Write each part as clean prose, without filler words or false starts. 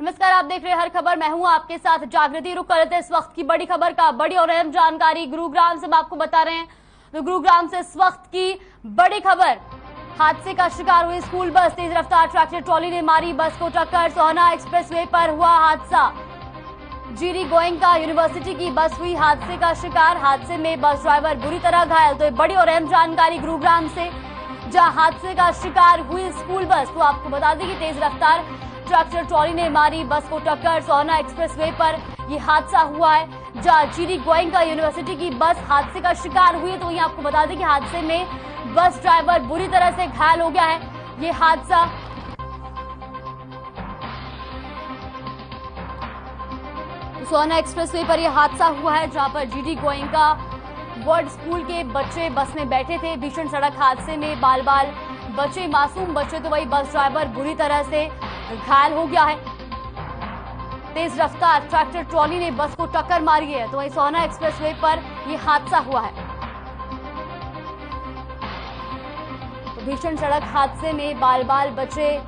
नमस्कार, आप देख रहे हैं हर खबर। मैं हूं आपके साथ जागृति। रुक करते हैं इस वक्त की बड़ी खबर का। बड़ी और अहम जानकारी गुरुग्राम से हम आपको बता रहे हैं। तो गुरुग्राम से इस वक्त की बड़ी खबर, हादसे का शिकार हुई स्कूल बस। तेज रफ्तार ट्रैक्टर ट्रॉली ने मारी बस को टक्कर। सोहना एक्सप्रेसवे पर हुआ हादसा। जीरी गोयनका यूनिवर्सिटी की बस हुई हादसे का शिकार। हादसे में बस ड्राइवर बुरी तरह घायल। तो बड़ी और अहम जानकारी गुरुग्राम से, जहां हादसे का शिकार हुई स्कूल बस। तो आपको बता दें कि तेज रफ्तार ट्रैक्टर ट्रॉली ने मारी बस को टक्कर। सोहना एक्सप्रेसवे पर यह हादसा हुआ है, जहां जीरी गोयनका यूनिवर्सिटी की बस हादसे का शिकार हुई है। तो वहीं आपको बता दें कि हादसे में बस ड्राइवर बुरी तरह से घायल हो गया है। ये हादसा सोहना एक्सप्रेसवे पर यह हादसा हुआ है, जहां पर जीडी गोयनका वर्ल्ड स्कूल के बच्चे बस में बैठे थे। भीषण सड़क हादसे में बाल बाल बचे, मासूम बच्चे। तो वही बस ड्राइवर बुरी तरह से घायल हो गया है। तेज रफ्तार ट्रैक्टर ट्रॉली ने बस को टक्कर मारी है। तो वही सोहना एक्सप्रेसवे पर यह हादसा हुआ है। तो भीषण सड़क हादसे में बाल बाल बचे,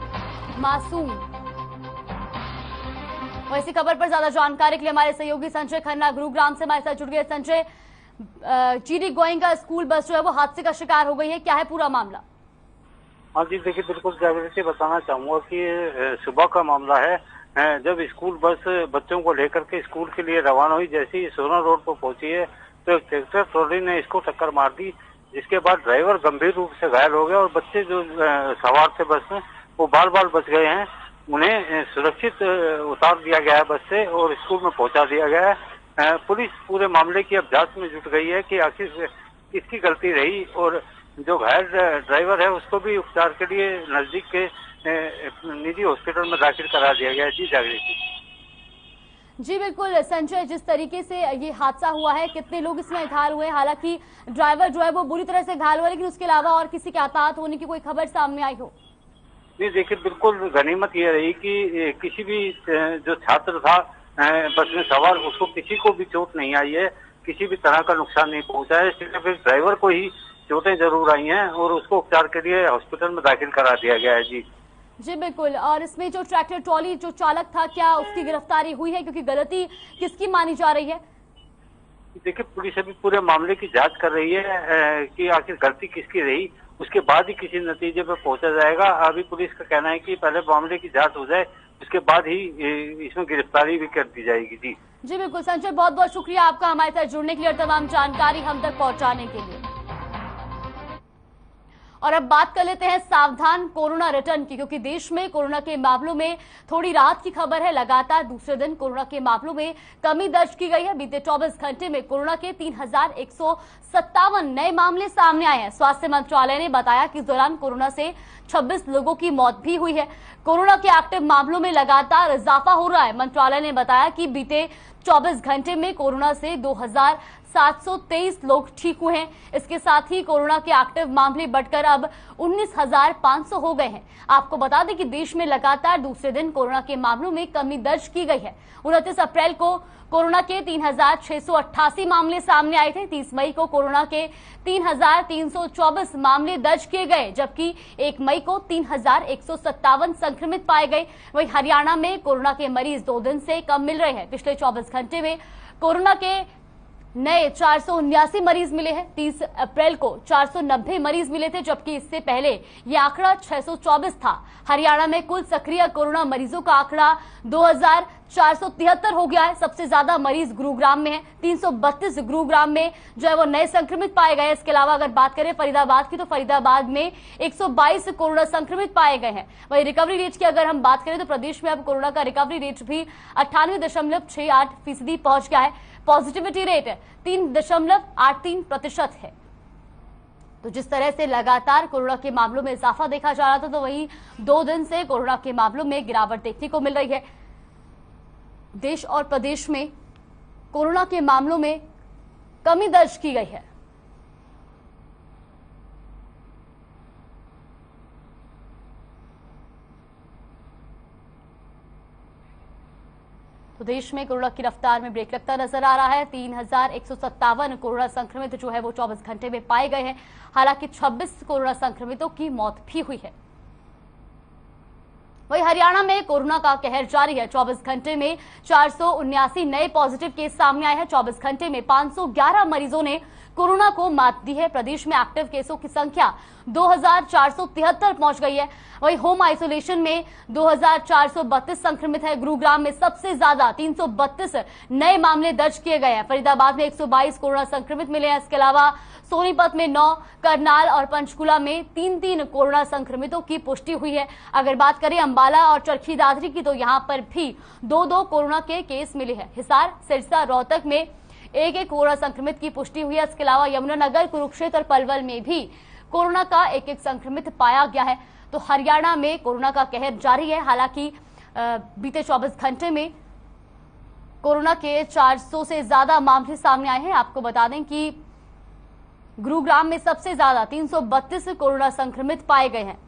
मासूम। वैसी खबर पर ज्यादा जानकारी के लिए हमारे सहयोगी संजय खन्ना गुरुग्राम से हमारे साथ जुड़ गए। Sanjay, GD Goenka school bus जो है वो हादसे का शिकार हो गई है, क्या है पूरा मामला? हाँ जी, देखिए बिल्कुल जागृति बताना चाहूंगा कि सुबह का मामला है। जब स्कूल बस बच्चों को लेकर के स्कूल के लिए रवाना हुई, जैसे ही सोना रोड पर पहुंची है तो एक ट्रैक्टर ट्रॉली ने इसको टक्कर मार दी, जिसके बाद ड्राइवर गंभीर रूप से घायल हो गया और बच्चे जो सवार थे बस में वो बाल बाल बच गए हैं। उन्हें सुरक्षित उतार दिया गया है बस से और स्कूल में पहुंचा दिया गया है। पुलिस पूरे मामले की अब जांच में जुट गई है कि आखिर किसकी गलती रही, और जो घायल ड्राइवर है उसको भी उपचार के लिए नजदीक के निजी हॉस्पिटल में दाखिल करा दिया गया है। जी जागृति। जी बिल्कुल संजय, जिस तरीके से ये हादसा हुआ है, कितने लोग इसमें घायल हुए? हालांकि ड्राइवर जो है वो बुरी तरह से घायल हुआ, लेकिन उसके अलावा और किसी के हताहत होने की कोई खबर सामने आई हो? नहीं, देखिए बिल्कुल गनीमत ये रही कि किसी भी जो छात्र था बस में सवार, उसको किसी को भी चोट नहीं आई है, किसी भी तरह का नुकसान नहीं पहुंचा है। सिर्फ एक ड्राइवर को ही चोटें जरूर आई हैं और उसको उपचार के लिए हॉस्पिटल में दाखिल करा दिया गया है। जी बिल्कुल। और इसमें जो ट्रैक्टर ट्रॉली जो चालक था, क्या उसकी गिरफ्तारी हुई है? क्योंकि गलती किसकी मानी जा रही है? देखिए पुलिस अभी पूरे मामले की जांच कर रही है कि आखिर गलती किसकी रही, उसके बाद ही किसी नतीजे पर पहुंचा जाएगा। अभी पुलिस का कहना है कि पहले मामले की जांच हो जाए, उसके बाद ही इसमें गिरफ्तारी भी कर दी जाएगी। जी बिल्कुल संजय, बहुत बहुत शुक्रिया आपका हमारे साथ जुड़ने के लिए और तमाम जानकारी हम तक पहुंचाने के लिए। और अब बात कर लेते हैं सावधान कोरोना रिटर्न की, क्योंकि देश में कोरोना के मामलों में थोड़ी राहत की खबर है। लगातार दूसरे दिन कोरोना के मामलों में कमी दर्ज की गई है। बीते 24 घंटे में कोरोना के 3157 नए मामले सामने आए हैं। स्वास्थ्य मंत्रालय ने बताया कि इस दौरान कोरोना से 26 लोगों की मौत भी हुई है। कोरोना के एक्टिव मामलों में लगातार इजाफा हो रहा है। मंत्रालय ने बताया कि बीते 24 घंटे में कोरोना से 2723 लोग ठीक हुए हैं। इसके साथ ही कोरोना के एक्टिव मामले बढ़कर अब 19,500 हो गए हैं। आपको बता दें कि देश में लगातार दूसरे दिन कोरोना के मामलों में कमी दर्ज की गई है। 29 अप्रैल को कोरोना के 3688 मामले सामने आए थे। 30 मई को कोरोना के 3324 मामले दर्ज किए गए, जबकि 1 मई को 3157 संक्रमित पाए गए। वहीं हरियाणा में कोरोना के मरीज 2 दिन से कम मिल रहे हैं। पिछले 24 घंटे में कोरोना के नए 479 मरीज मिले हैं। 30 अप्रैल को 490 मरीज मिले थे, जबकि इससे पहले यह आंकड़ा 624 था। हरियाणा में कुल सक्रिय कोरोना मरीजों का आंकड़ा 2473 हो गया है। सबसे ज्यादा मरीज गुरुग्राम में है। 332 गुरुग्राम में जो है वो नए संक्रमित पाए गए। इसके अलावा अगर बात करें फरीदाबाद की, तो फरीदाबाद में 122 कोरोना संक्रमित पाए गए हैं। वहीं रिकवरी रेट की अगर हम बात करें तो प्रदेश में अब कोरोना का रिकवरी रेट भी 98.68% पहुंच गया है। पॉजिटिविटी रेट 3.83% है। तो जिस तरह से लगातार कोरोना के मामलों में इजाफा देखा जा रहा था, तो वहीं 2 दिन से कोरोना के मामलों में गिरावट देखने को मिल रही है। देश और प्रदेश में कोरोना के मामलों में कमी दर्ज की गई है। तो देश में कोरोना की रफ्तार में ब्रेक लगता नजर आ रहा है। 3157 कोरोना संक्रमित जो है वो 24 घंटे में पाए गए हैं। हालांकि 26 कोरोना संक्रमितों की मौत भी हुई है। वहीं हरियाणा में कोरोना का कहर जारी है। 24 घंटे में 479 नए पॉजिटिव केस सामने आए हैं। 24 घंटे में 511 मरीजों ने कोरोना को मात दी है। प्रदेश में एक्टिव केसों की संख्या 2473 पहुंच गई है। वहीं होम आइसोलेशन में 2432 संक्रमित है। गुरुग्राम में सबसे ज्यादा 332 नए मामले दर्ज किए गए हैं। फरीदाबाद में 122 कोरोना संक्रमित मिले हैं। इसके अलावा सोनीपत में 9, करनाल और पंचकुला में 3 कोरोना संक्रमितों की पुष्टि हुई है। अगर बात करें अंबाला और चरखी दादरी की तो यहां पर भी 2 कोरोना के केस मिले हैं। हिसार, सिरसा, रोहतक में 1 कोरोना संक्रमित की पुष्टि हुई है। इसके अलावा यमुनानगर, कुरुक्षेत्र और पलवल में भी कोरोना का 1 संक्रमित पाया गया है। तो हरियाणा में कोरोना का कहर जारी है। हालांकि बीते 24 घंटे में कोरोना के 400 से ज्यादा मामले सामने आए हैं। आपको बता दें कि गुरुग्राम में सबसे ज्यादा 332 कोरोना संक्रमित पाए गए हैं।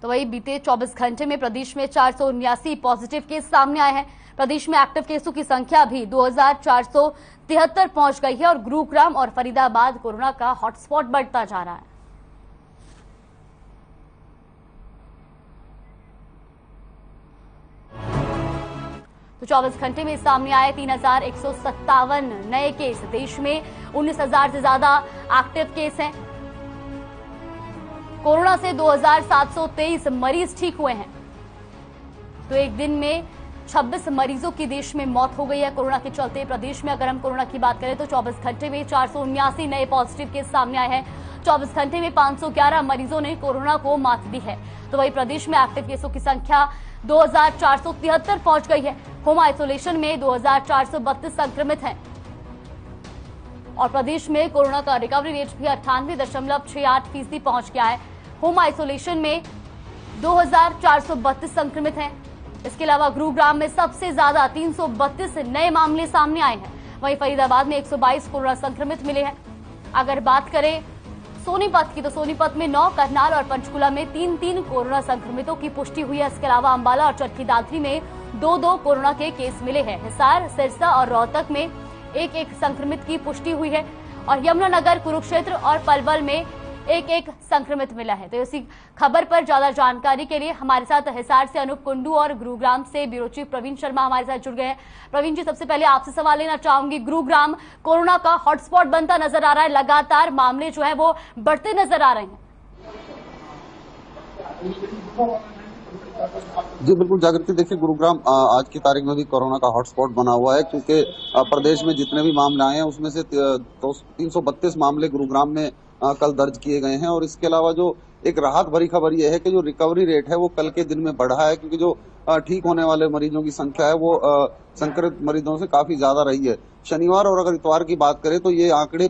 तो वही बीते 24 घंटे में प्रदेश में 479 पॉजिटिव केस सामने आए हैं। प्रदेश में एक्टिव केसों की संख्या भी 2473 पहुंच गई है और गुरुग्राम और फरीदाबाद कोरोना का हॉटस्पॉट बढ़ता जा रहा है। तो 24 घंटे में सामने आए 3157 नए केस। देश में 19,000 से ज्यादा एक्टिव केस हैं। कोरोना से 2723 मरीज ठीक हुए हैं। तो एक दिन में 26 मरीजों की देश में मौत हो गई है कोरोना के चलते। प्रदेश में अगर हम कोरोना की बात करें तो 24 घंटे में 479 नए पॉजिटिव केस सामने आए हैं। 24 घंटे में 511 मरीजों ने कोरोना को मात दी है। तो वही प्रदेश में एक्टिव केसों की संख्या 2473 पहुंच गई है। होम आइसोलेशन में 2432 संक्रमित हैं और प्रदेश में कोरोना का रिकवरी रेट भी 98.68% पहुंच गया है। होम आइसोलेशन में 2432 संक्रमित हैं। इसके अलावा गुरुग्राम में सबसे ज्यादा 332 नए मामले सामने आए हैं। वहीं फरीदाबाद में 122 कोरोना संक्रमित मिले हैं। अगर बात करें सोनीपत की तो सोनीपत में 9, करनाल और पंचकुला में 3 कोरोना संक्रमितों की पुष्टि हुई है। इसके अलावा अंबाला और चरखी दादरी में 2 कोरोना के केस मिले हैं। हिसार, सिरसा और रोहतक में 1 संक्रमित की पुष्टि हुई है और यमुनानगर, कुरुक्षेत्र और पलवल में 1 संक्रमित मिला है। तो इसी खबर पर ज्यादा जानकारी के लिए हमारे साथ हिसार से अनूप कुंडू और गुरुग्राम से ब्यूरो चीफ प्रवीण शर्मा हमारे साथ जुड़ गए हैं। प्रवीण जी, सबसे पहले आपसे सवाल लेना चाहूंगी। गुरुग्राम कोरोना का हॉटस्पॉट बनता नजर आ रहा है। लगातार मामले जो है वो बढ़ते नजर आ रहे हैं। जी बिल्कुल जागृति, देखिए गुरुग्राम आज की तारीख में भी कोरोना का हॉटस्पॉट बना हुआ है, क्योंकि प्रदेश में जितने भी मामले आए हैं उसमें से 332 मामले गुरुग्राम में कल दर्ज किए गए हैं। और इसके अलावा जो एक राहत भरी खबर यह है कि जो रिकवरी रेट है वो कल के दिन में बढ़ा है, क्योंकि जो ठीक होने वाले मरीजों की संख्या है वो संक्रमित मरीजों से काफी ज्यादा रही है। शनिवार और अगर इतवार की बात करें तो ये आंकड़े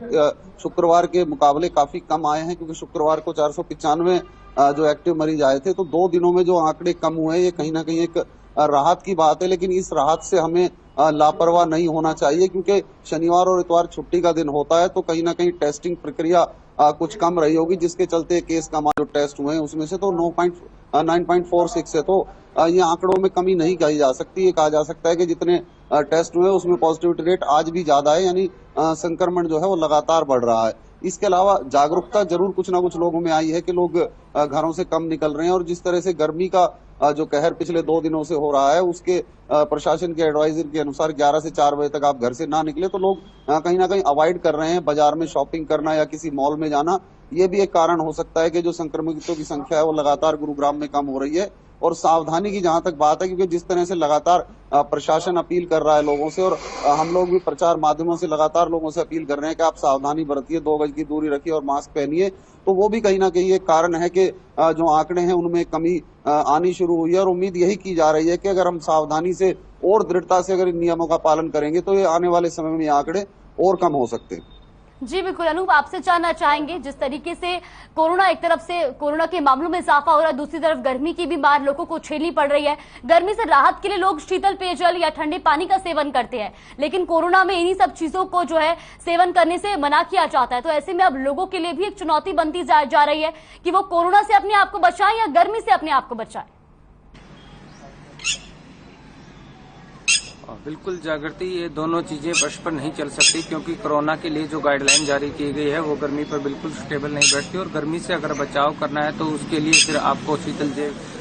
शुक्रवार के मुकाबले काफी कम आए हैं, क्योंकि शुक्रवार को 495 जो एक्टिव मरीज आए थे। तो 2 दिनों में जो आंकड़े कम हुए, ये कहीं ना कहीं एक राहत की बात है। लेकिन इस राहत से हमें लापरवाह नहीं होना चाहिए, क्योंकि शनिवार और इतवार छुट्टी का दिन होता है, तो कहीं ना कहीं टेस्टिंग प्रक्रिया कुछ कम रही होगी, जिसके चलते केस का जो टेस्ट हुए हैं उसमें से तो 9.46 है। तो ये आंकड़ों में कमी नहीं कही जा सकती। ये कहा जा सकता है कि जितने टेस्ट हुए उसमें पॉजिटिविटी रेट आज भी ज्यादा है, यानी संक्रमण जो है वो लगातार बढ़ रहा है। इसके अलावा जागरूकता जरूर कुछ ना कुछ लोगों में आई है कि लोग घरों से कम निकल रहे हैं, और जिस तरह से गर्मी का जो कहर पिछले 2 दिनों से हो रहा है उसके प्रशासन के एडवाइजर के अनुसार 11 से 4 बजे तक आप घर से ना निकले, तो लोग कहीं ना कहीं अवॉइड कर रहे हैं बाजार में शॉपिंग करना या किसी मॉल में जाना। ये भी एक कारण हो सकता है कि जो संक्रमितों की संख्या है वो लगातार गुरुग्राम में कम हो रही है। और सावधानी की जहां तक बात है, क्योंकि जिस तरह से लगातार प्रशासन अपील कर रहा है लोगों से, और हम लोग भी प्रचार माध्यमों से लगातार लोगों से अपील कर रहे हैं कि आप सावधानी बरतिए, 2 गज की दूरी रखिए और मास्क पहनिए, तो वो भी कहीं ना कहीं एक कारण है कि जो आंकड़े हैं उनमें कमी आनी शुरू हुई है। और उम्मीद यही की जा रही है कि अगर हम सावधानी से और दृढ़ता से अगर इन नियमों का पालन करेंगे तो ये आने वाले समय में ये आंकड़े और कम हो सकते हैं। जी बिल्कुल अनूप, आपसे जानना चाहेंगे, जिस तरीके से कोरोना एक तरफ से कोरोना के मामलों में इजाफा हो रहा है, दूसरी तरफ गर्मी की भी मार लोगों को झेलनी पड़ रही है। गर्मी से राहत के लिए लोग शीतल पेयजल या ठंडे पानी का सेवन करते हैं, लेकिन कोरोना में इन्हीं सब चीजों को जो है सेवन करने से मना किया जाता है। तो ऐसे में अब लोगों के लिए भी एक चुनौती बनती जा रही है कि वो कोरोना से अपने आप को बचाएं या गर्मी से अपने आप को बचाएं। बिल्कुल जागृति, ये दोनों चीजें परस्पर नहीं चल सकती, क्योंकि कोरोना के लिए जो गाइडलाइन जारी की गई है वो गर्मी पर बिल्कुल स्टेबल नहीं बैठती। और गर्मी से अगर बचाव करना है तो उसके लिए फिर आपको शीतल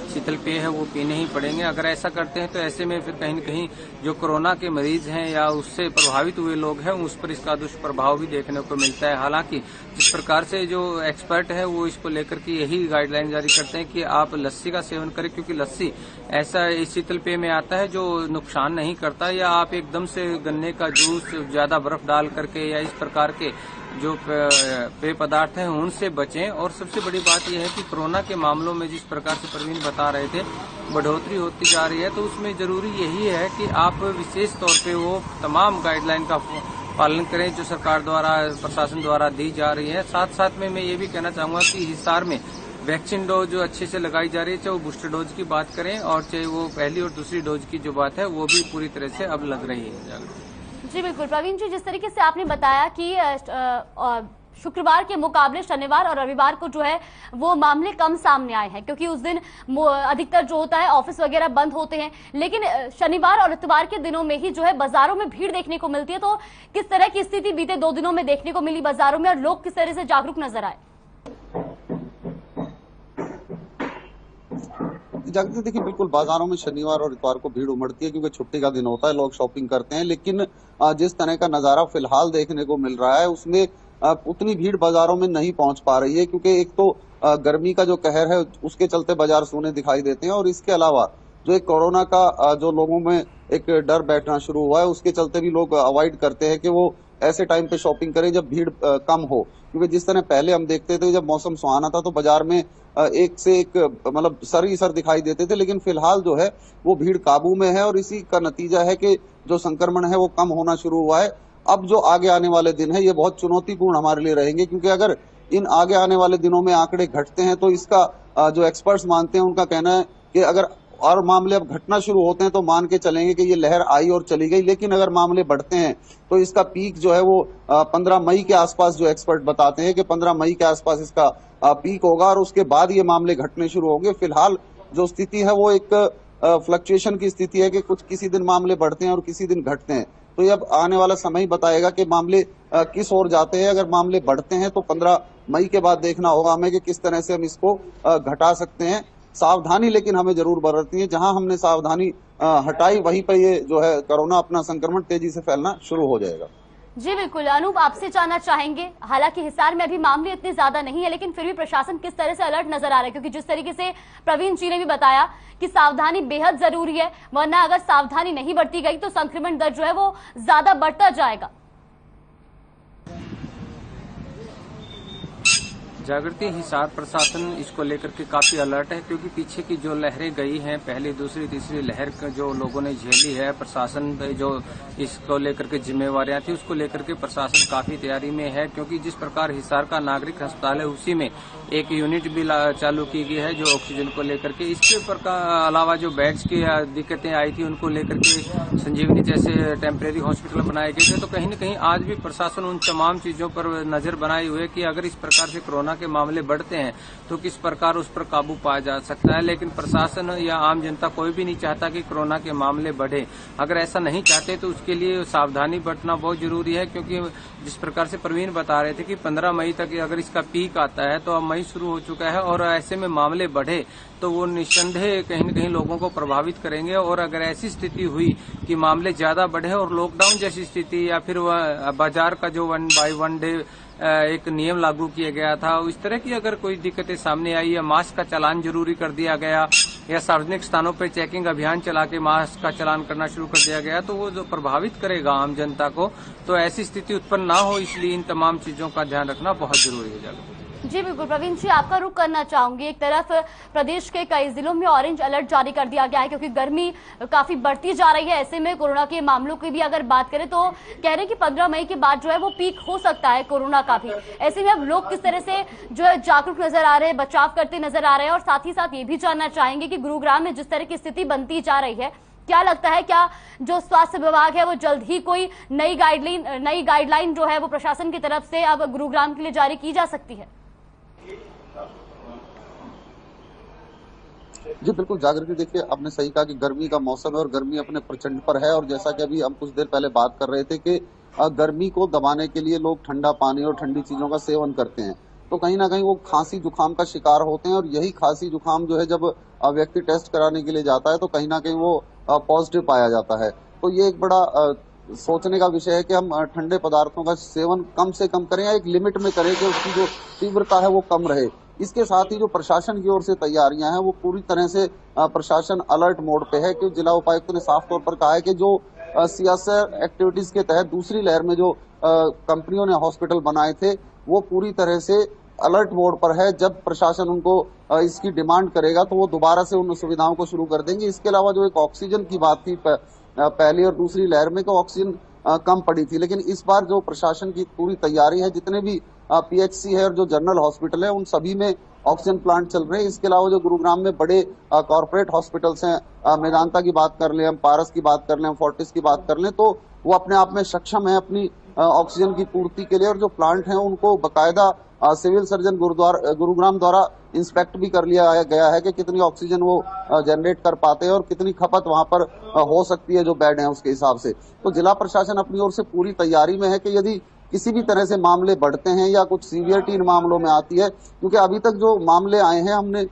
शीतल पेय है वो पीने ही पड़ेंगे। अगर ऐसा करते हैं तो ऐसे में फिर कहीं न कहीं जो कोरोना के मरीज हैं या उससे प्रभावित हुए लोग हैं उस पर इसका दुष्प्रभाव भी देखने को मिलता है। हालांकि जिस प्रकार से जो एक्सपर्ट है वो इसको लेकर के यही गाइडलाइन जारी करते हैं कि आप लस्सी का सेवन करें, क्योंकि लस्सी ऐसा इस शीतल पेय में आता है जो नुकसान नहीं करता, या आप एकदम से गन्ने का जूस ज्यादा बर्फ डाल करके या इस प्रकार के जो पेय पदार्थ हैं उनसे बचें। और सबसे बड़ी बात यह है कि कोरोना के मामलों में जिस प्रकार से प्रवीण बता रहे थे बढ़ोतरी होती जा रही है, तो उसमें जरूरी यही है कि आप विशेष तौर पे वो तमाम गाइडलाइन का पालन करें जो सरकार द्वारा, प्रशासन द्वारा दी जा रही है। साथ साथ में मैं ये भी कहना चाहूंगा कि हिसार में वैक्सीन डोज जो अच्छे से लगाई जा रही है, चाहे वो बूस्टर डोज की बात करें और चाहे वो पहली और दूसरी डोज की जो बात है वो भी पूरी तरह से अब लग रही है। जी बिल्कुल प्रवीण जी, जिस तरीके से आपने बताया कि शुक्रवार के मुकाबले शनिवार और रविवार को जो है वो मामले कम सामने आए हैं, क्योंकि उस दिन अधिकतर जो होता है ऑफिस वगैरह बंद होते हैं, लेकिन शनिवार और इतवार के दिनों में ही जो है बाजारों में भीड़ देखने को मिलती है। तो किस तरह की स्थिति बीते 2 दिनों में देखने को मिली बाजारों में और लोग किस तरह से जागरूक नजर आए? जागृति देखिए, बिल्कुल बाजारों में शनिवार और इतवार को भीड़ उमड़ती है क्योंकि छुट्टी का दिन होता है, लोग शॉपिंग करते हैं। लेकिन जिस तरह का नजारा फिलहाल देखने को मिल रहा है उसमें उतनी भीड़ बाजारों में नहीं पहुंच पा रही है, क्योंकि एक तो गर्मी का जो कहर है उसके चलते बाजार सूने दिखाई देते हैं, और इसके अलावा जो एक कोरोना का जो लोगों में एक डर बैठना शुरू हुआ है उसके चलते भी लोग अवॉइड करते हैं कि वो ऐसे टाइम पे शॉपिंग करें जब भीड़ कम हो। क्योंकि जिस तरह पहले हम देखते थे जब मौसम सुहाना था तो बाजार में एक से एक मतलब सर ही सर दिखाई देते थे, लेकिन फिलहाल जो है वो भीड़ काबू में है और इसी का नतीजा है कि जो संक्रमण है वो कम होना शुरू हुआ है। अब जो आगे आने वाले दिन है ये बहुत चुनौतीपूर्ण हमारे लिए रहेंगे, क्योंकि अगर इन आगे आने वाले दिनों में आंकड़े घटते हैं तो इसका जो एक्सपर्ट्स मानते हैं उनका कहना है कि अगर और मामले अब घटना शुरू होते हैं तो मान के चलेंगे कि ये लहर आई और चली गई, लेकिन अगर मामले बढ़ते हैं तो इसका पीक जो है वो 15 मई के आसपास, जो एक्सपर्ट बताते हैं कि 15 मई के आसपास इसका पीक होगा और उसके बाद ये मामले घटने शुरू होंगे। फिलहाल जो स्थिति है वो एक फ्लक्चुएशन की स्थिति है कि कुछ किसी दिन मामले बढ़ते हैं और किसी दिन घटते हैं। तो ये अब आने वाला समय ही बताएगा कि मामले किस ओर जाते हैं। अगर मामले बढ़ते हैं तो 15 मई के बाद देखना होगा हमें कि किस तरह से हम इसको घटा सकते हैं। सावधानी लेकिन हमें जरूर बरतनी है, जहां हमने सावधानी हटाई वहीं पर ये जो है कोरोना अपना संक्रमण तेजी से फैलना शुरू हो जाएगा। जी बिल्कुल, अनूप आपसे जानना चाहेंगे, हालांकि हिसार में अभी मामले इतने ज्यादा नहीं है लेकिन फिर भी प्रशासन किस तरह से अलर्ट नजर आ रहा है, क्योंकि जिस तरीके से प्रवीण जी ने भी बताया कि सावधानी बेहद जरूरी है, वरना अगर सावधानी नहीं बरती गई तो संक्रमण दर जो है वो ज्यादा बढ़ता जाएगा। जागृति हिसार प्रशासन इसको लेकर के काफी अलर्ट है, क्योंकि पीछे की जो लहरें गई हैं, पहली दूसरी तीसरी लहर जो लोगों ने झेली है, प्रशासन जो इसको लेकर के जिम्मेवारियां थी उसको लेकर के प्रशासन काफी तैयारी में है। क्योंकि जिस प्रकार हिसार का नागरिक अस्पताल है उसी में एक यूनिट भी चालू की गई है जो ऑक्सीजन को लेकर के, इसके अलावा जो बेड्स की दिक्कतें आई थी उनको लेकर के संजीवनी जैसे टेम्परेरी हॉस्पिटल बनाए गए थे। तो कहीं न कहीं आज भी प्रशासन उन तमाम चीजों पर नजर बनाए हुए कि अगर इस प्रकार से कोरोना के मामले बढ़ते हैं तो किस प्रकार उस पर काबू पाया जा सकता है। लेकिन प्रशासन या आम जनता कोई भी नहीं चाहता कि कोरोना के मामले बढ़े। अगर ऐसा नहीं चाहते तो उसके लिए सावधानी बरतना बहुत जरूरी है, क्योंकि जिस प्रकार से प्रवीण बता रहे थे कि 15 मई तक अगर इसका पीक आता है, तो अब मई शुरू हो चुका है और ऐसे में मामले बढ़े तो वो निस्संदेह कहीं न कहीं लोगों को प्रभावित करेंगे। और अगर ऐसी स्थिति हुई कि मामले ज्यादा बढ़े और लॉकडाउन जैसी स्थिति या फिर बाजार का जो 1 बाय 1 डे एक नियम लागू किया गया था, इस तरह की अगर कोई दिक्कतें सामने आई या मास्क का चालान जरूरी कर दिया गया या सार्वजनिक स्थानों पर चेकिंग अभियान चला के मास्क का चालान करना शुरू कर दिया गया, तो वो जो प्रभावित करेगा आम जनता को, तो ऐसी स्थिति उत्पन्न ना हो, इसलिए इन तमाम चीजों का ध्यान रखना बहुत जरूरी है। जी बिल्कुल प्रवीण जी, आपका रुख करना चाहूंगी। एक तरफ प्रदेश के कई जिलों में ऑरेंज अलर्ट जारी कर दिया गया है क्योंकि गर्मी काफी बढ़ती जा रही है। ऐसे में कोरोना के मामलों की भी अगर बात करें तो कह रहे हैं कि 15 मई के बाद जो है वो पीक हो सकता है कोरोना का भी। ऐसे में अब लोग किस तरह से जो है जागरूक नजर आ रहे हैं, बचाव करते नजर आ रहे हैं, और साथ ही साथ ये भी जानना चाहेंगे कि गुरुग्राम में जिस तरह की स्थिति बनती जा रही है, क्या लगता है क्या जो स्वास्थ्य विभाग है वो जल्द ही कोई नई गाइडलाइन जो है वो प्रशासन की तरफ से अब गुरुग्राम के लिए जारी की जा सकती है? जी बिल्कुल जागृति, देखिए आपने सही कहा कि गर्मी का मौसम है और गर्मी अपने प्रचंड पर है। और जैसा कि अभी हम कुछ देर पहले बात कर रहे थे कि गर्मी को दबाने के लिए लोग ठंडा पानी और ठंडी चीजों का सेवन करते हैं, तो कहीं ना कहीं वो खांसी जुकाम का शिकार होते हैं। और यही खांसी जुकाम जो है जब व्यक्ति टेस्ट कराने के लिए जाता है तो कहीं ना कहीं वो पॉजिटिव पाया जाता है। तो ये एक बड़ा सोचने का विषय है कि हम ठंडे पदार्थों का सेवन कम से कम करें या एक लिमिट में करें कि उसकी जो तीव्रता है वो कम रहे। इसके साथ ही जो प्रशासन की ओर से तैयारियां हैं वो पूरी तरह से प्रशासन अलर्ट मोड पे है, कि जिला उपायुक्त ने साफ तौर पर कहा है कि जो सीएसआर एक्टिविटीज के तहत दूसरी लहर में जो कंपनियों ने हॉस्पिटल बनाए थे वो पूरी तरह से अलर्ट मोड पर है। जब प्रशासन उनको इसकी डिमांड करेगा तो वो दोबारा से उन सुविधाओं को शुरू कर देंगे। इसके अलावा जो एक ऑक्सीजन की बात थी पहली और दूसरी लहर में, तो ऑक्सीजन कम पड़ी थी, लेकिन इस बार जो प्रशासन की पूरी तैयारी है, जितने भी पीएचसी है और जो जनरल हॉस्पिटल है उन सभी में ऑक्सीजन प्लांट चल रहे हैं। इसके अलावा जो गुरुग्राम में बड़े कॉर्पोरेट हॉस्पिटल्स हैं, मेदांता की बात कर लें, हम पारस की बात कर लें, हम फोर्टिस की बात कर लें, तो वो अपने आप में सक्षम है अपनी ऑक्सीजन की पूर्ति के लिए। और जो प्लांट हैं उनको बकायदा सिविल सर्जन गुरुग्राम द्वारा इंस्पेक्ट भी कर लिया गया है कि कितनी ऑक्सीजन वो जनरेट कर पाते हैं और कितनी खपत वहां पर हो सकती है जो बेड है उसके हिसाब से। तो जिला प्रशासन अपनी ओर से पूरी तैयारी में है कि यदि किसी भी तरह से मामले बढ़ते हैं या कुछ सीवियरिटी इन मामलों में आती है, क्योंकि अभी तक जो मामले आए हैं हमने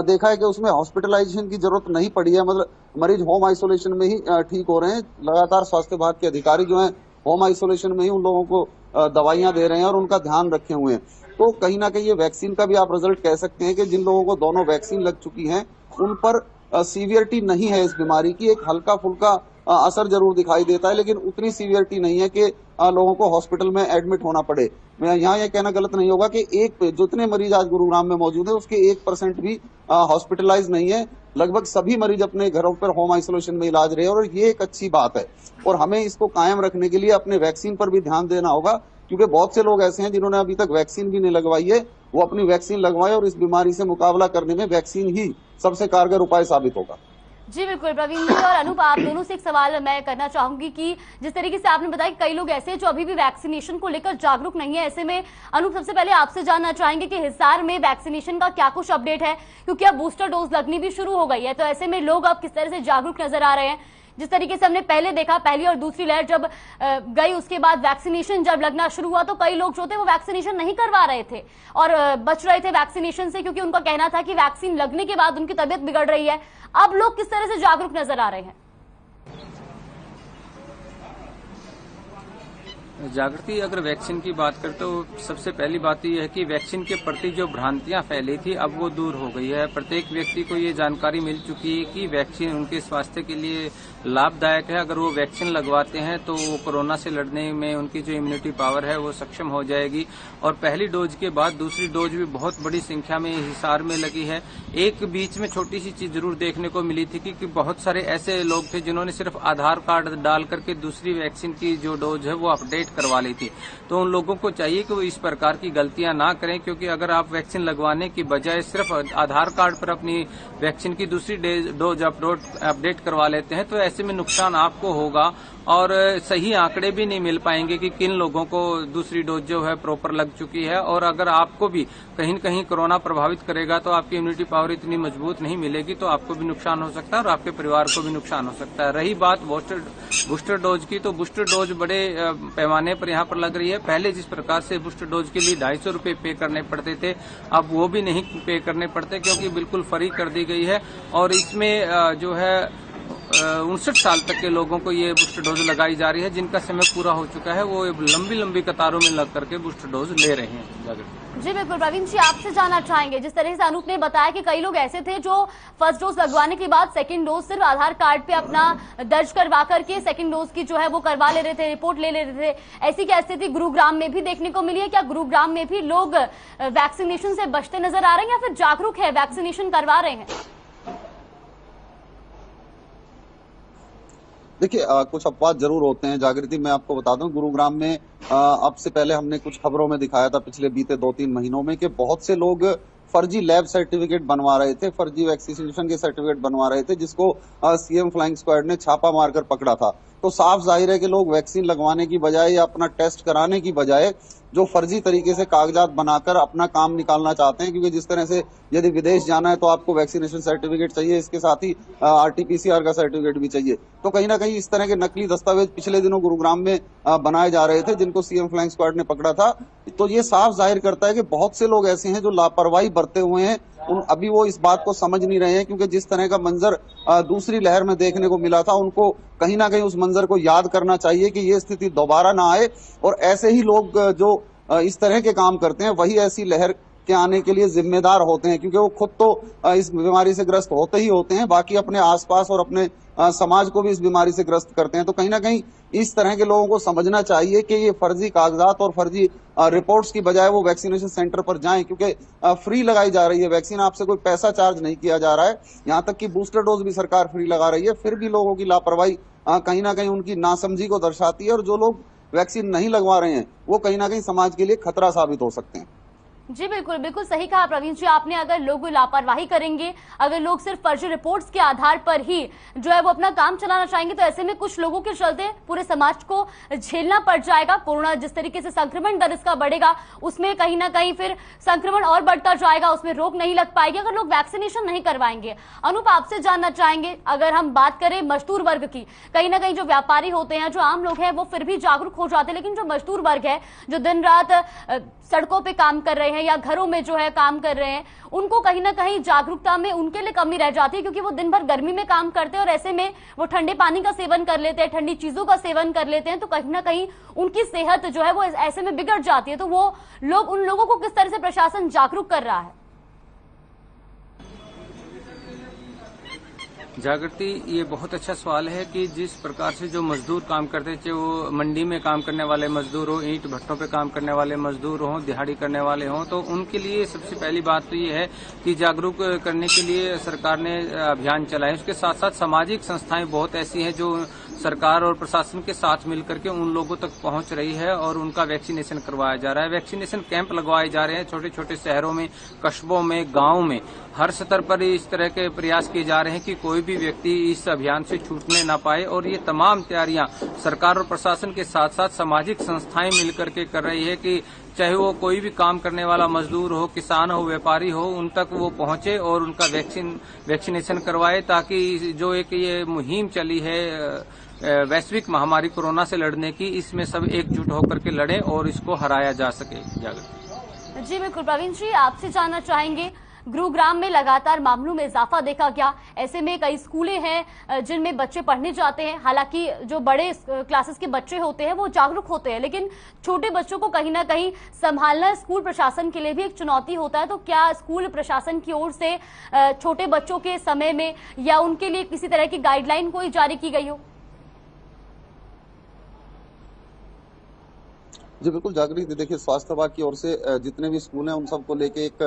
देखा है कि उसमें हॉस्पिटलाइजेशन की जरूरत नहीं पड़ी है, मतलब मरीज होम आइसोलेशन में ही ठीक हो रहे हैं। लगातार स्वास्थ्य विभाग के अधिकारी जो हैं होम आइसोलेशन में ही उन लोगों को दवाइयां दे रहे हैं और उनका ध्यान रखे हुए हैं। तो कहीं ना कहीं ये वैक्सीन का भी आप रिजल्ट कह सकते हैं कि जिन लोगों को दोनों वैक्सीन लग चुकी हैं उन पर सीवियरिटी नहीं है इस बीमारी की। एक हल्का फुल्का असर जरूर दिखाई देता है, लेकिन उतनी सीवियरिटी नहीं है कि लोगों को हॉस्पिटल में एडमिट होना पड़े। मैं यहाँ ये कहना गलत नहीं होगा कि जितने मरीज आज गुरुग्राम में मौजूद है उसके 1% भी हॉस्पिटलाइज नहीं है। लगभग सभी मरीज अपने घरों पर होम आइसोलेशन में इलाज रहे हैं और ये एक अच्छी बात है। और हमें इसको कायम रखने के लिए अपने वैक्सीन पर भी ध्यान देना होगा, क्योंकि बहुत से लोग ऐसे हैं जिन्होंने अभी तक वैक्सीन भी नहीं लगवाई है, वो अपनी वैक्सीन लगवाए और इस बीमारी से मुकाबला करने में वैक्सीन ही सबसे कारगर उपाय साबित होगा। जी बिल्कुल प्रवीण जी और अनूप, आप दोनों से एक सवाल मैं करना चाहूंगी कि जिस तरीके से आपने बताया कि कई लोग ऐसे हैं जो अभी भी वैक्सीनेशन को लेकर जागरूक नहीं है, ऐसे में अनूप सबसे पहले आपसे जानना चाहेंगे कि हिसार में वैक्सीनेशन का क्या कुछ अपडेट है, क्योंकि अब बूस्टर डोज लगनी भी शुरू हो गई है, तो ऐसे में लोग अब किस तरह से जागरूक नजर आ रहे हैं? जिस तरीके से हमने पहले देखा, पहली और दूसरी लहर जब गई उसके बाद वैक्सीनेशन जब लगना शुरू हुआ तो कई लोग जो थे वो वैक्सीनेशन नहीं करवा रहे थे और बच रहे थे वैक्सीनेशन से, क्योंकि उनका कहना था कि वैक्सीन लगने के बाद उनकी तबीयत बिगड़ रही है। अब लोग किस तरह से जागरूक नजर आ रहे हैं? जागृति, अगर वैक्सीन की बात करें तो सबसे पहली बात यह है कि वैक्सीन के प्रति जो भ्रांतियां फैली थी अब वो दूर हो गई है। प्रत्येक व्यक्ति को ये जानकारी मिल चुकी है कि वैक्सीन उनके स्वास्थ्य के लिए लाभदायक है। अगर वो वैक्सीन लगवाते हैं तो वो कोरोना से लड़ने में उनकी जो इम्यूनिटी पावर है वो सक्षम हो जाएगी। और पहली डोज के बाद दूसरी डोज भी बहुत बड़ी संख्या में हिसार में लगी है। एक बीच में छोटी सी चीज जरूर देखने को मिली थी कि बहुत सारे ऐसे लोग थे जिन्होंने सिर्फ आधार कार्ड डाल करके दूसरी वैक्सीन की जो डोज है वो अपडेट करवा ली थी। तो उन लोगों को चाहिए कि वो इस प्रकार की गलतियां ना करें, क्योंकि अगर आप वैक्सीन लगवाने की बजाय सिर्फ आधार कार्ड पर अपनी वैक्सीन की दूसरी डोज अपडेट करवा लेते हैं तो ऐसे में नुकसान आपको होगा और सही आंकड़े भी नहीं मिल पाएंगे कि किन लोगों को दूसरी डोज जो है प्रॉपर लग चुकी है। और अगर आपको भी कहीं न कहीं कोरोना प्रभावित करेगा तो आपकी इम्यूनिटी पावर इतनी मजबूत नहीं मिलेगी, तो आपको भी नुकसान हो सकता है और आपके परिवार को भी नुकसान हो सकता है। रही बात बूस्टर डोज की, तो बूस्टर डोज बड़े पैमाने पर यहाँ पर लग रही है। पहले जिस प्रकार से बूस्टर डोज के लिए 250 रुपये पे करने पड़ते थे, अब वो भी नहीं पे करने पड़ते, क्योंकि बिल्कुल फ्री कर दी गई है। और इसमें जो है 59 साल तक के लोगों को ये बूस्टर डोज लगाई जा रही है, जिनका समय पूरा हो चुका है वो लंबी कतारों में लग करके बूस्टर डोज ले रहे हैं। जी बिल्कुल प्रवीण जी, आपसे जानना चाहेंगे, जिस तरह से अनूप ने बताया कि कई लोग ऐसे थे जो फर्स्ट डोज लगवाने के बाद सेकंड डोज सिर्फ आधार कार्ड पे अपना दर्ज करवा करके सेकंड डोज की जो है वो करवा ले रहे थे, रिपोर्ट ले रहे थे। ऐसी क्या स्थिति गुरुग्राम में भी देखने को मिली है? क्या गुरुग्राम में भी लोग वैक्सीनेशन से बचते नजर आ रहे हैं या फिर जागरूक है, वैक्सीनेशन करवा रहे हैं? देखिए, कुछ अपवाद जरूर होते हैं। जागृति, मैं आपको बता दूं, गुरुग्राम में अब से पहले हमने कुछ खबरों में दिखाया था पिछले बीते 2-3 महीनों में कि बहुत से लोग फर्जी लैब सर्टिफिकेट बनवा रहे थे, फर्जी वैक्सीनेशन के सर्टिफिकेट बनवा रहे थे, जिसको सीएम फ्लाइंग स्क्वाड ने छापा मारकर पकड़ा था। तो साफ जाहिर है कि लोग वैक्सीन लगवाने की बजाय या अपना टेस्ट कराने की बजाय जो फर्जी तरीके से कागजात बनाकर अपना काम निकालना चाहते हैं, क्योंकि जिस तरह से यदि विदेश जाना है तो आपको वैक्सीनेशन सर्टिफिकेट चाहिए, इसके साथ ही आरटीपीसीआर का सर्टिफिकेट भी चाहिए। तो कहीं ना कहीं इस तरह के नकली दस्तावेज पिछले दिनों गुरुग्राम में बनाए जा रहे थे, जिनको सीएम फ्लाइंग स्क्वाड ने पकड़ा था। तो ये साफ जाहिर करता है कि बहुत से लोग ऐसे हैं जो लापरवाही बरते हुए हैं अभी वो इस बात को समझ नहीं रहे हैं, क्योंकि जिस तरह का मंजर दूसरी लहर में देखने को मिला था, उनको कहीं ना कहीं उस मंजर को याद करना चाहिए कि ये स्थिति दोबारा ना आए। और ऐसे ही लोग जो इस तरह के काम करते हैं वही ऐसी लहर के आने के लिए जिम्मेदार होते हैं, क्योंकि वो खुद तो इस बीमारी से ग्रस्त होते ही होते हैं, बाकी अपने आसपास और अपने समाज को भी इस बीमारी से ग्रस्त करते हैं। तो कहीं ना कहीं इस तरह के लोगों को समझना चाहिए कि ये फर्जी कागजात और फर्जी रिपोर्ट्स की बजाय वो वैक्सीनेशन सेंटर पर जाएं, क्योंकि फ्री लगाई जा रही है वैक्सीन, आपसे कोई पैसा चार्ज नहीं किया जा रहा है। यहाँ तक कि बूस्टर डोज भी सरकार फ्री लगा रही है, फिर भी लोगों की लापरवाही कहीं ना कहीं उनकी नासमझी को दर्शाती है। और जो लोग वैक्सीन नहीं लगवा रहे हैं वो कहीं ना कहीं समाज के लिए खतरा साबित हो सकते हैं। जी बिल्कुल, बिल्कुल सही कहा प्रवीण जी आपने। अगर लोग लापरवाही करेंगे, अगर लोग सिर्फ फर्जी रिपोर्ट्स के आधार पर ही जो है वो अपना काम चलाना चाहेंगे, तो ऐसे में कुछ लोगों के चलते पूरे समाज को झेलना पड़ जाएगा। कोरोना जिस तरीके से संक्रमण दर इसका बढ़ेगा, उसमें कहीं ना कहीं फिर संक्रमण और बढ़ता जाएगा, उसमें रोक नहीं लग पाएगी अगर लोग वैक्सीनेशन नहीं करवाएंगे। अनूप, आपसे जानना चाहेंगे, अगर हम बात करें मजदूर वर्ग की, कहीं ना कहीं जो व्यापारी होते हैं, जो आम लोग हैं, वो फिर भी जागरूक हो जाते हैं, लेकिन जो मजदूर वर्ग है, जो दिन रात सड़कों पे काम कर रहे हैं या घरों में जो है काम कर रहे हैं, उनको कहीं ना कहीं जागरूकता में उनके लिए कमी रह जाती है, क्योंकि वो दिन भर गर्मी में काम करते हैं और ऐसे में वो ठंडे पानी का सेवन कर लेते हैं, ठंडी चीजों का सेवन कर लेते हैं, तो कहीं ना कहीं उनकी सेहत जो है वो ऐसे में बिगड़ जाती है। तो वो लोग, उन लोगों को किस तरह से प्रशासन जागरूक कर रहा है? जागृति, ये बहुत अच्छा सवाल है कि जिस प्रकार से जो मजदूर काम करते हैं, चाहे वो मंडी में काम करने वाले मजदूर हो, ईंट भट्टों पे काम करने वाले मजदूर हो, दिहाड़ी करने वाले हों, तो उनके लिए सबसे पहली बात तो ये है कि जागरूक करने के लिए सरकार ने अभियान चलाया। उसके साथ साथ सामाजिक संस्थाएं बहुत ऐसी हैं जो सरकार और प्रशासन के साथ मिलकर के उन लोगों तक पहुंच रही है और उनका वैक्सीनेशन करवाया जा रहा है। वैक्सीनेशन कैंप लगवाए जा रहे हैं छोटे छोटे शहरों में, कस्बों में, गांव में, हर स्तर पर इस तरह के प्रयास किए जा रहे हैं कि कोई भी व्यक्ति इस अभियान से छूटने ना पाए। और ये तमाम तैयारियां सरकार और प्रशासन के साथ साथ सामाजिक संस्थाएं मिलकर के कर रही है कि चाहे वो कोई भी काम करने वाला मजदूर हो, किसान हो, व्यापारी हो, उन तक वो पहुंचे और उनका वैक्सीनेशन करवाए, ताकि जो एक ये मुहिम चली है वैश्विक महामारी कोरोना से लड़ने की, इसमें सब एकजुट होकर के लड़े और इसको हराया जा सके। जागृति जी बिल्कुल, प्रवीण जी आपसे जानना चाहेंगे, गुरुग्राम में लगातार मामलों में इजाफा देखा गया, ऐसे में कई स्कूलें हैं जिनमें बच्चे पढ़ने जाते हैं, हालांकि जो बड़े क्लासेस के बच्चे होते हैं वो जागरूक होते हैं, लेकिन छोटे बच्चों को कहीं ना कहीं संभालना स्कूल प्रशासन के लिए भी एक चुनौती होता है। तो क्या स्कूल प्रशासन की ओर से छोटे बच्चों के समय में या उनके लिए किसी तरह की गाइडलाइन कोई जारी की गई हो? जी बिल्कुल जागृति, देखिए स्वास्थ्य विभाग की ओर से जितने भी स्कूल हैं उन सबको लेके एक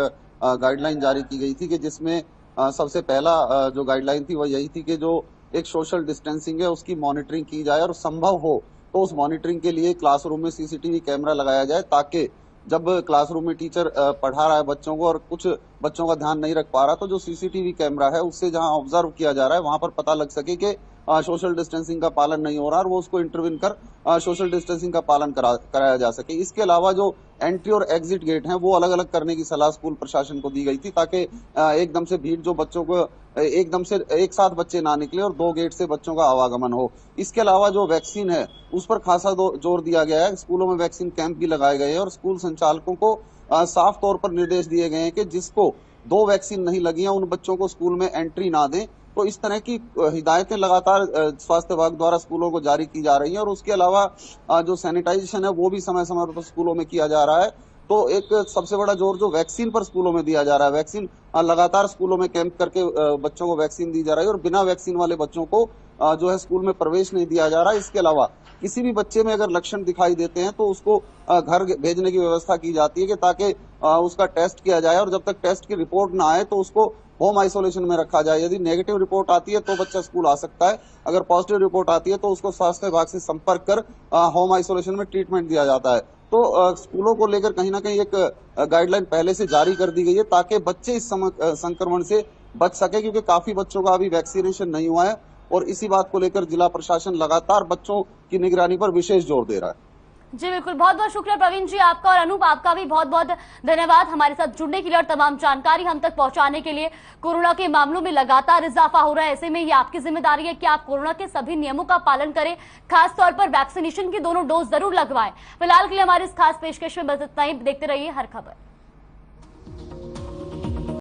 गाइडलाइन जारी की गई थी कि जिसमें सबसे पहला जो गाइडलाइन थी वह यही थी कि जो एक सोशल डिस्टेंसिंग है उसकी मॉनिटरिंग की जाए और संभव हो तो उस मॉनिटरिंग के लिए क्लासरूम में सीसीटीवी कैमरा लगाया जाए, ताकि जब क्लासरूम में टीचर पढ़ा रहा है बच्चों को और कुछ बच्चों का ध्यान नहीं रख पा रहा, तो जो सीसीटीवी कैमरा है उससे जहां ऑब्जर्व किया जा रहा है वहां पर पता लग सके कि सोशल डिस्टेंसिंग का पालन नहीं हो रहा और वो उसको इंटरवीन कर सोशल डिस्टेंसिंग का पालन कराया जा सके। इसके अलावा जो एंट्री और एग्जिट गेट हैं वो अलग अलग करने की सलाह स्कूल प्रशासन को दी गई थी, ताकि एकदम से भीड़ जो बच्चों को एकदम से एक साथ बच्चे ना निकले और 2 गेट से बच्चों का आवागमन हो। इसके अलावा जो वैक्सीन है उस पर खासा जोर दिया गया है, स्कूलों में वैक्सीन कैंप भी लगाए गए हैं और स्कूल संचालकों को साफ तौर पर निर्देश दिए गए हैं कि जिसको 2 वैक्सीन नहीं लगी है उन बच्चों को स्कूल में एंट्री ना दें। तो इस तरह की हिदायतें लगातार स्वास्थ्य विभाग द्वारा स्कूलों को जारी की जा रही है और उसके अलावा जो सैनिटाइजेशन है वो भी समय समय पर स्कूलों में किया जा रहा है। तो एक सबसे बड़ा जोर जो वैक्सीन पर स्कूलों में दिया जा रहा है, वैक्सीन लगातार स्कूलों में कैंप करके बच्चों को वैक्सीन दी जा रही है और बिना वैक्सीन वाले बच्चों को जो है स्कूल में प्रवेश नहीं दिया जा रहा है। इसके अलावा किसी भी बच्चे में अगर लक्षण दिखाई देते हैं तो उसको घर भेजने की व्यवस्था की जाती है कि ताकि उसका टेस्ट किया जाए और जब तक टेस्ट की रिपोर्ट ना आए तो उसको होम आइसोलेशन में रखा जाए। यदि नेगेटिव रिपोर्ट आती है तो बच्चा स्कूल आ सकता है, अगर पॉजिटिव रिपोर्ट आती है तो उसको स्वास्थ्य विभाग से संपर्क कर होम आइसोलेशन में ट्रीटमेंट दिया जाता है। तो स्कूलों को लेकर कहीं ना कहीं एक गाइडलाइन पहले से जारी कर दी गई है ताकि बच्चे इस संक्रमण से बच सके, क्योंकि काफी बच्चों का अभी वैक्सीनेशन नहीं हुआ है और इसी बात को लेकर जिला प्रशासन लगातार बच्चों की निगरानी पर विशेष जोर दे रहा है। जी बिल्कुल, बहुत बहुत शुक्रिया प्रवीण जी आपका, और अनूप आपका भी बहुत बहुत धन्यवाद हमारे साथ जुड़ने के लिए और तमाम जानकारी हम तक पहुंचाने के लिए। कोरोना के मामलों में लगातार इजाफा हो रहा है, ऐसे में ये आपकी जिम्मेदारी है कि आप कोरोना के सभी नियमों का पालन करें, खासतौर पर वैक्सीनेशन की दोनों डोज जरूर लगवाएं। फिलहाल के लिए हमारे इस खास पेशकश में बस इतना ही। देखते रहिए हर खबर।